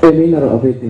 Minor of it.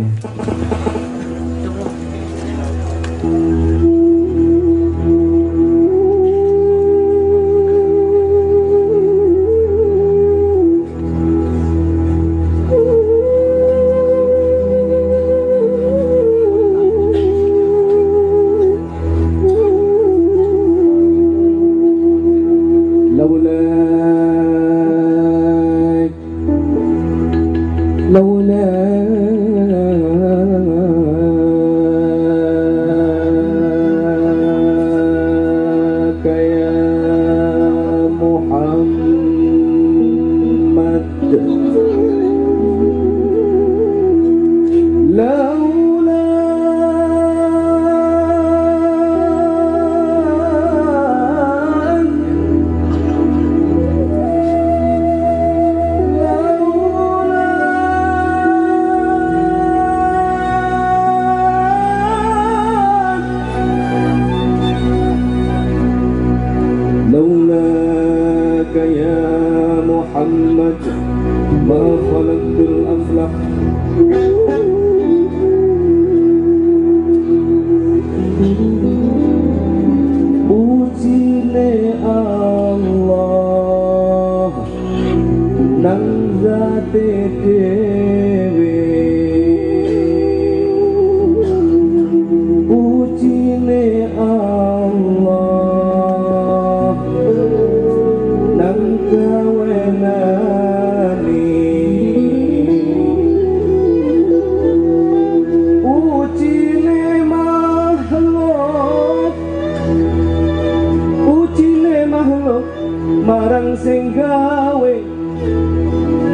Marang sing gawe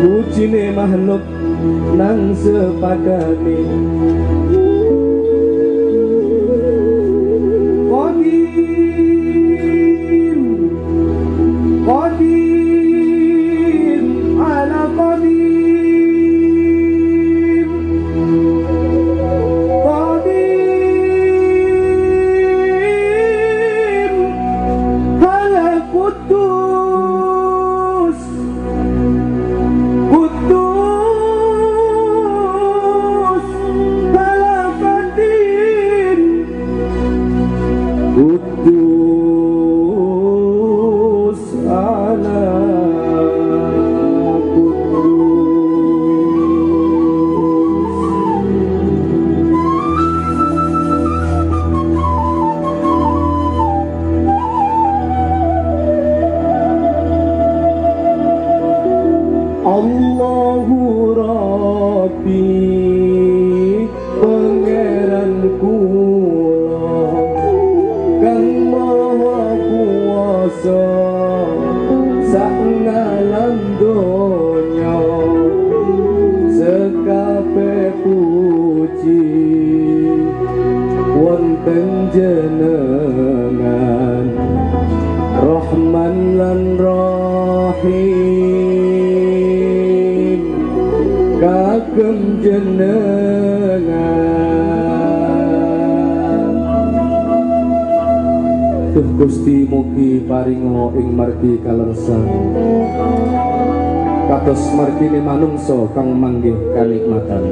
ujine makhluk nang sepadane qadim ala qadim qadim ala Qudus ala qadim Qudus ala Allahu Rabbi pangeran kula kang maha kuwasa sak ngalam donya sekabeh puji wonten jenengan Rahman lan Rahim kagem jenengan. Duh Gusti mugi paringa ing margi kalersan kados margine manungsa kang manggih kanikmatan.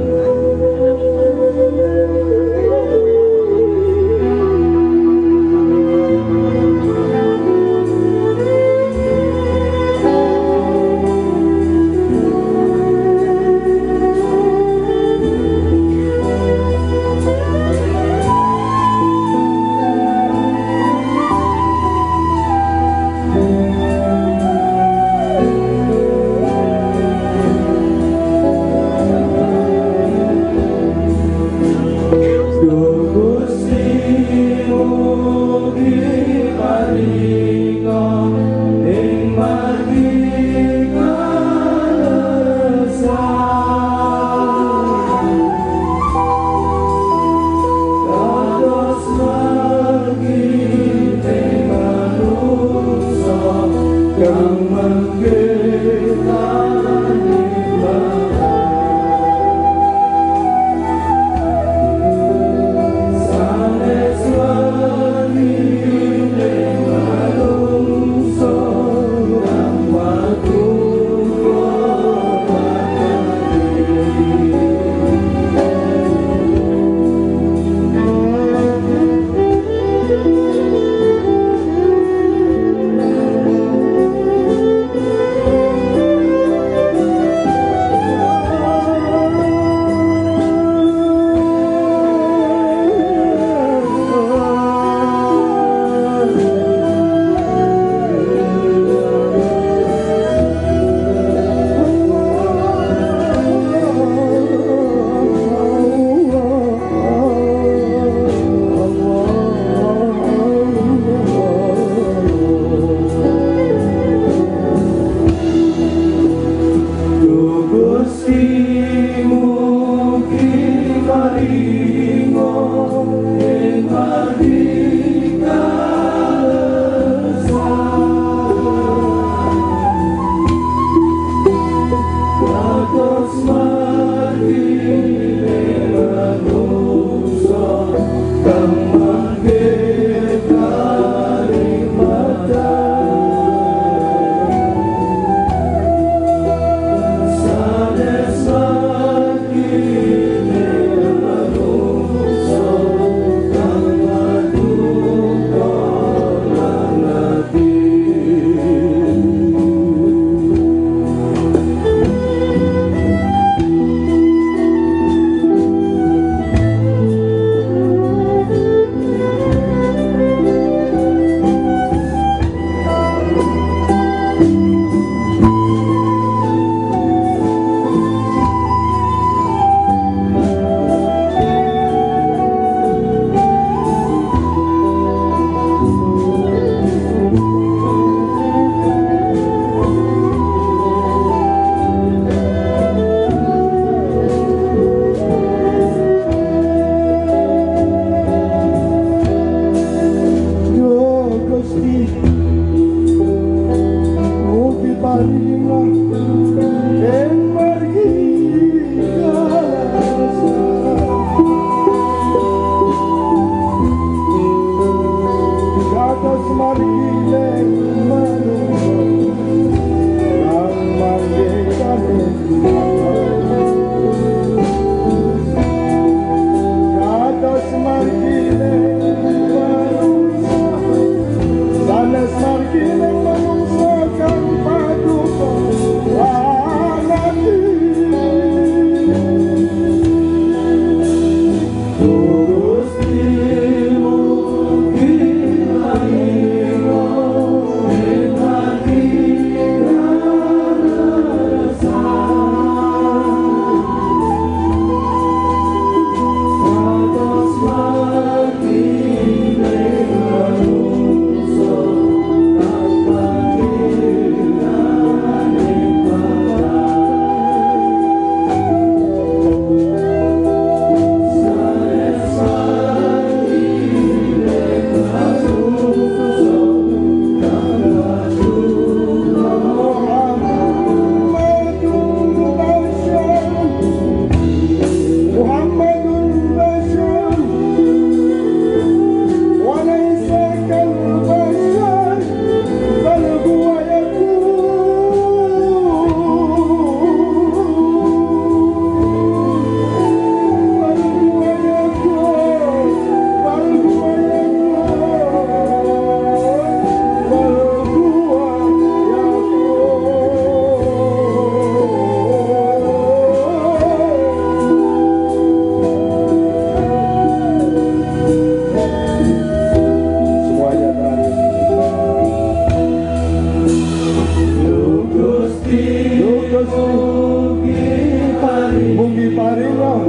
Mugi paringo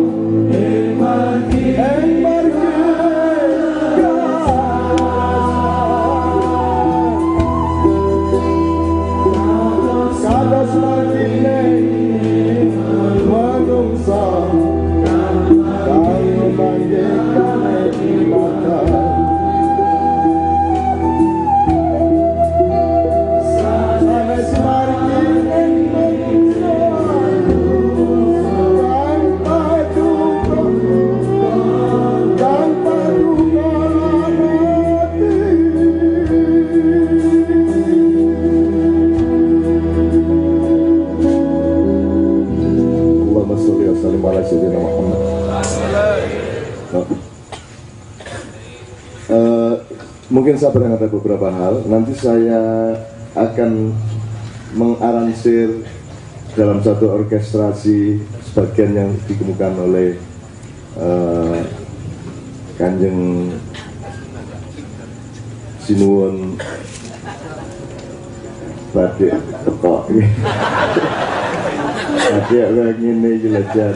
ing margi kados margine manungsa kang manggihane ibadah sanes margine mungkin saya berangkat beberapa hal. Nanti saya akan mengaransir dalam satu orkestrasi sebagian yang dikemukakan oleh Kanjeng Sinuwun Badik Teko. Badik kayak gini jelajan.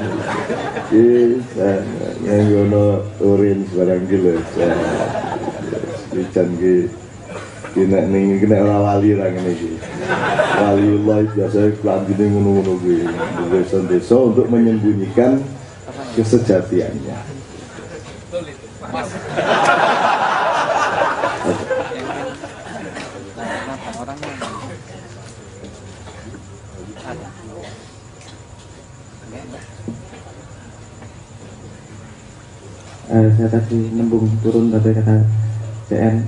Yang ngono urin sebarang gila. Ican kena ning kena ora wali ra ngene iki. Waliullah biasa kelanjine ngono-ngono kuwi. Desa-desa untuk menyembunyikan kesejatiannya. Saya tadi nembung turun pada kata CN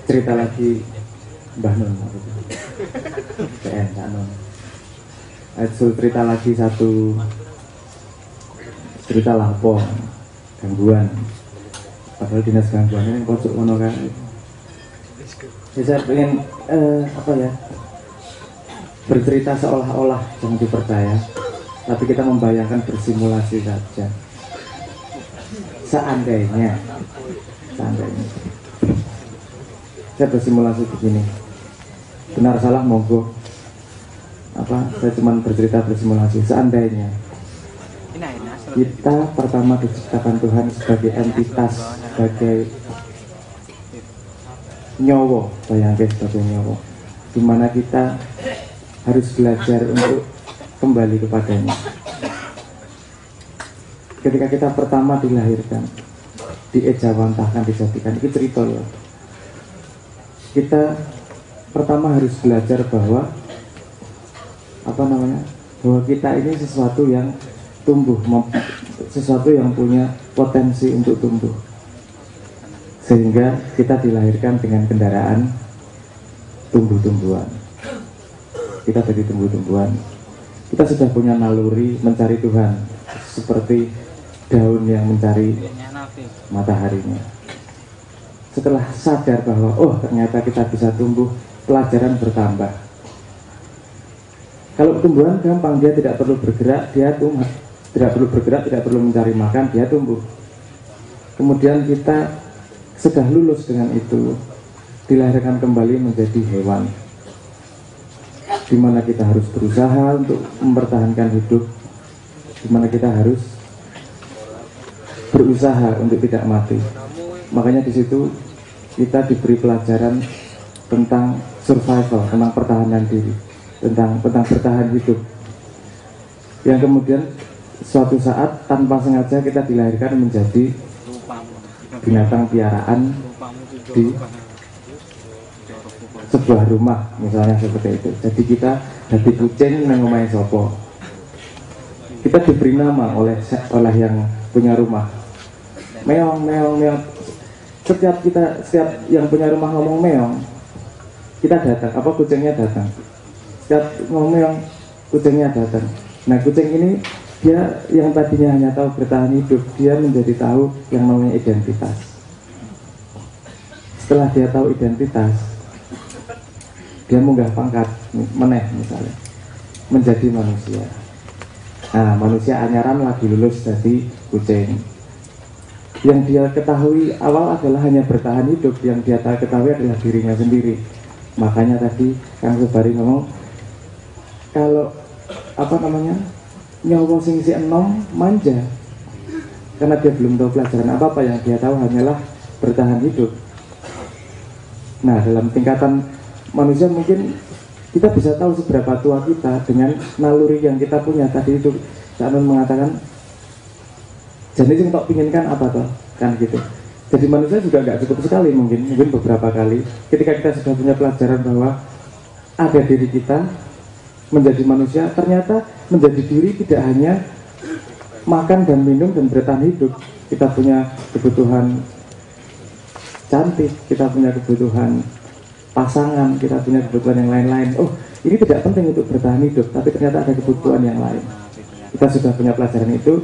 cerita lagi Mbah Nun CN Mbah Nun cerita lagi satu cerita lapor gangguan padahal dinas gangguannya yang pojok ngono kan. Saya pengen bercerita seolah-olah jangan dipercaya, tapi kita membayangkan bersimulasi saja. Seandainya saya bersimulasi begini, benar salah monggo, saya cuma bercerita bersimulasi. Seandainya kita pertama diciptakan Tuhan sebagai entitas, sebagai nyowo, bayangkan sebagai nyowo, dimana kita harus belajar untuk kembali kepadanya. Ketika kita pertama dilahirkan, diejawantahkan, dijadikan, itu cerita ya. Kita pertama harus belajar bahwa bahwa kita ini sesuatu yang tumbuh, sesuatu yang punya potensi untuk tumbuh. Sehingga kita dilahirkan dengan kendaraan tumbuh-tumbuhan. Kita jadi tumbuh-tumbuhan. Kita sudah punya naluri mencari Tuhan, seperti daun yang mencari mataharinya. Setelah sadar bahwa ternyata kita bisa tumbuh, pelajaran bertambah. Kalau tumbuhan gampang, dia tidak perlu bergerak, dia tumbuh. Tidak perlu bergerak, tidak perlu mencari makan, dia tumbuh. Kemudian kita sudah lulus dengan itu, dilahirkan kembali menjadi hewan, di mana kita harus berusaha untuk mempertahankan hidup, di mana kita harus berusaha untuk tidak mati. Makanya di situ kita diberi pelajaran tentang survival, tentang pertahanan diri, tentang bertahan hidup. Yang kemudian suatu saat tanpa sengaja kita dilahirkan menjadi binatang piaraan di sebuah rumah, misalnya seperti itu. Jadi kita jadi kucing yang omahe sopo. Kita diberi nama oleh yang punya rumah. Meong, meong, meong. Setiap yang punya rumah ngomong meong, kita datang, kucingnya datang. Setiap ngomong meong, kucingnya datang. Nah, kucing ini dia yang tadinya hanya tahu bertahan hidup, dia menjadi tahu yang namanya identitas. Setelah dia tahu identitas, dia munggah pangkat, meneh misalnya, menjadi manusia. Nah, manusia anyaran lagi lulus jadi kucing. Yang dia ketahui awal adalah hanya bertahan hidup, yang dia ketahui adalah dirinya sendiri. Makanya tadi Kang Sobari ngomong, kalau nyawa sing si enom manja, karena dia belum tahu pelajaran apa yang dia tahu hanyalah bertahan hidup. Nah, dalam tingkatan manusia mungkin kita bisa tahu seberapa tua kita dengan naluri yang kita punya. Tadi itu Cak Nun mengatakan, jadi yang tak pinginkan apa toh, kan gitu. Jadi manusia juga nggak cukup sekali, mungkin beberapa kali ketika kita sudah punya pelajaran bahwa ada diri kita menjadi manusia, ternyata menjadi diri tidak hanya makan dan minum dan bertahan hidup. Kita punya kebutuhan cantik, kita punya kebutuhan pasangan, kita punya kebutuhan yang lain-lain. Oh, ini tidak penting untuk bertahan hidup, tapi ternyata ada kebutuhan yang lain. Kita sudah punya pelajaran itu,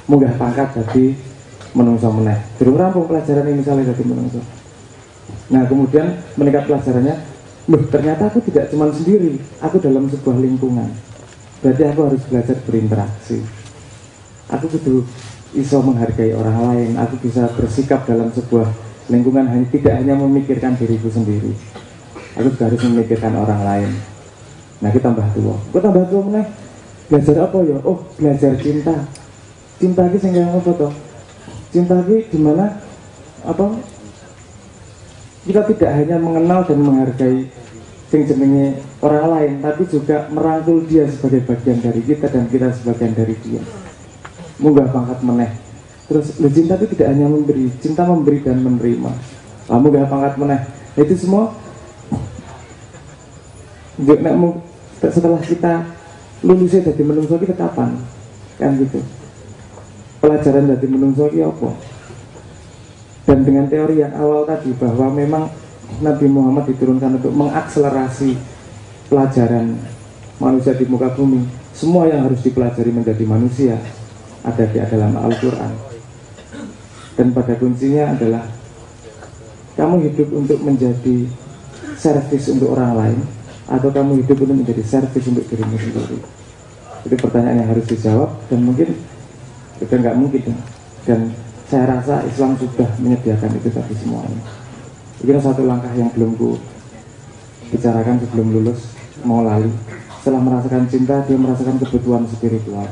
munggah pangkat jadi menungso meneh. Durung rampung pelajaran ini misalnya jadi menungso. Nah, kemudian meningkat pelajarannya, loh ternyata aku tidak cuma sendiri, aku dalam sebuah lingkungan. Berarti aku harus belajar berinteraksi. Aku kudu iso menghargai orang lain, aku bisa bersikap dalam sebuah lingkungan tidak hanya memikirkan diriku sendiri. Aku juga harus memikirkan orang lain. Nah, kita tambah tua. Aku tambah tua meneh. Belajar apa ya? Oh, belajar cinta. Cinta ini sing apa toh? Cinta ini dimana kita tidak hanya mengenal dan menghargai sing jenenge orang lain, tapi juga merangkul dia sebagai bagian dari kita dan kita sebagian dari dia. Munggah pangkat meneh. Terus cinta itu tidak hanya memberi, cinta memberi dan menerima. Munggah pangkat meneh. Itu semua setelah kita lulusnya dari menungso kita kapan? Kan gitu. Pelajaran dari menungso ini apa? Dan dengan teori yang awal tadi bahwa memang Nabi Muhammad diturunkan untuk mengakselerasi pelajaran manusia di muka bumi. Semua yang harus dipelajari menjadi manusia ada di dalam Al-Quran. Dan pada kuncinya adalah kamu hidup untuk menjadi servis untuk orang lain, atau kamu hidup untuk menjadi servis untuk dirimu sendiri. Itu pertanyaan yang harus dijawab, dan mungkin itu nggak mungkin. Dan saya rasa Islam sudah menyediakan itu tadi semuanya. Ini satu langkah yang belum ku bicarakan sebelum lulus, mau lali. Setelah merasakan cinta, dia merasakan kebutuhan spiritual.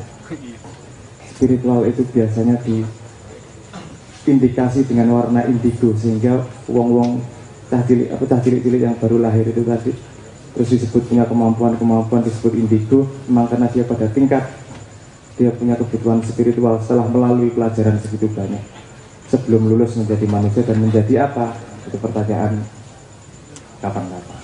Spiritual itu biasanya diindikasi dengan warna indigo, sehingga wong-wong cah cilik-cilik yang baru lahir itu tadi terus disebut punya kemampuan disebut indigo, memang karena dia pada tingkat dia punya kebutuhan spiritual setelah melalui pelajaran segitu banyak sebelum lulus menjadi manusia. Dan menjadi apa? Itu pertanyaan kapan-kapan.